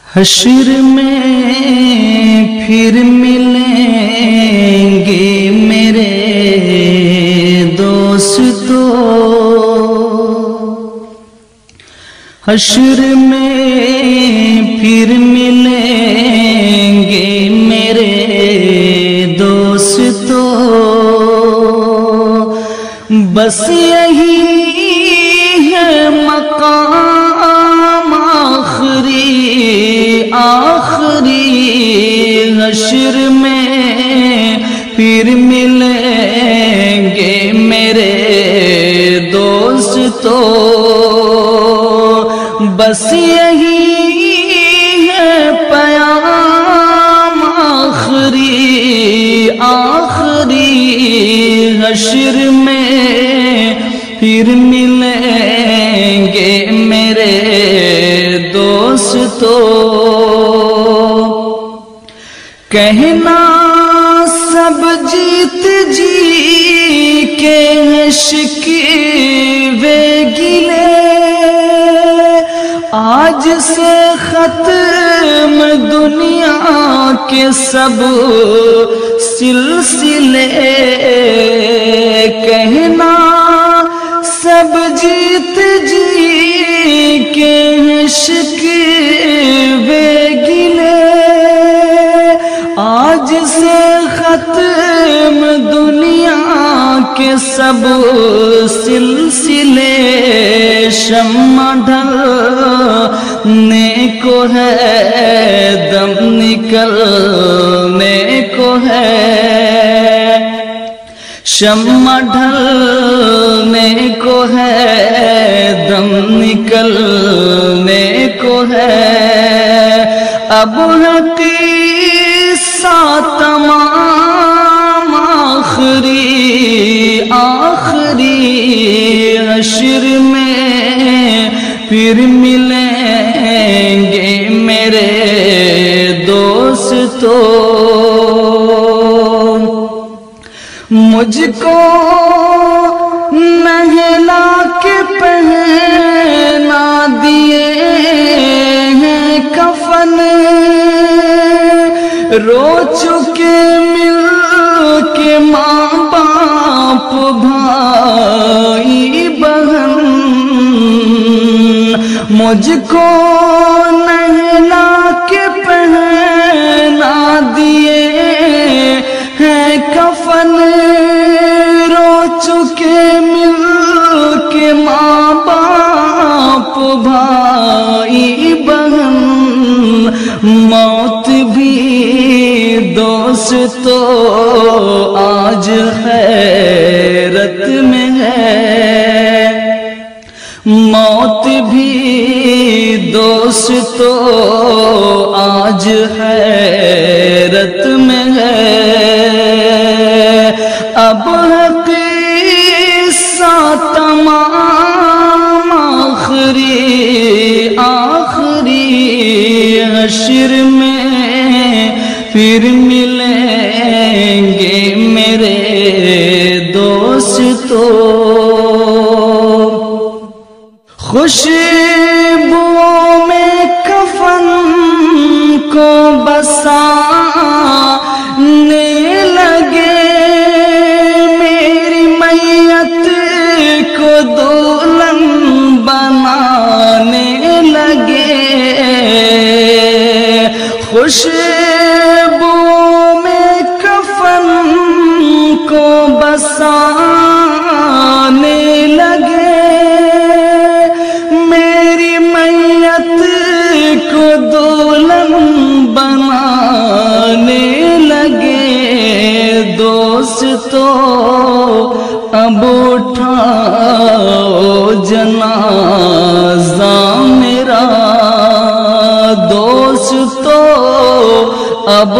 حشر میں پھر ملیں گے میرے دوستو، حشر میں پھر ملیں گے میرے دوستو، بس یہی ہے مقام آخری آخری، حشر میں پھر ملیں گے میرے دوستو، بس یہی ہے پیام آخری آخری، حشر میں پھر ملیں گے میرے دوستو، کہنا سب جیت جی کے شکوے گلے، آج سے ختم دنیا کے سب سلسلے، کہنا سب جیت جی کے شکوے گلے، آج سے ختم دنیا کے سب سلسلے، شمع ڈھلنے کو ہے دم نکلنے کو ہے، شمع ڈھلنے کو ہے دم نکلنے کو ہے، اب قصہ تمام آخری آخری، حشر میں پھر ملیں گے میرے دوستو، مجھ کو نہلا کے پہنا دیے ہیں کفن، رو چکے مل کے ماں باپ بھائی بہن، مجھ کو نہلا کے پہنا دیے ہیں کفن، رو چکے مل کے ماں باپ بھائی بہن، موت بھی دوستو آج حیرت میں ہے، موت بھی دوستو آج حیرت میں ہے، اب قصہ تمام آخری آخری، حشر میں پھر ملیں گے میرے دوستو، خوشبوؤں میں کفن کو بسانے لگے، میری میت کو دلہن بنانے لگے، خوشبوؤں میں کفن کو بسانے لگے، میری میت کو دلہن بنانے لگے، دوستو اب اٹھاؤ جنازہ میرا، دوستو اب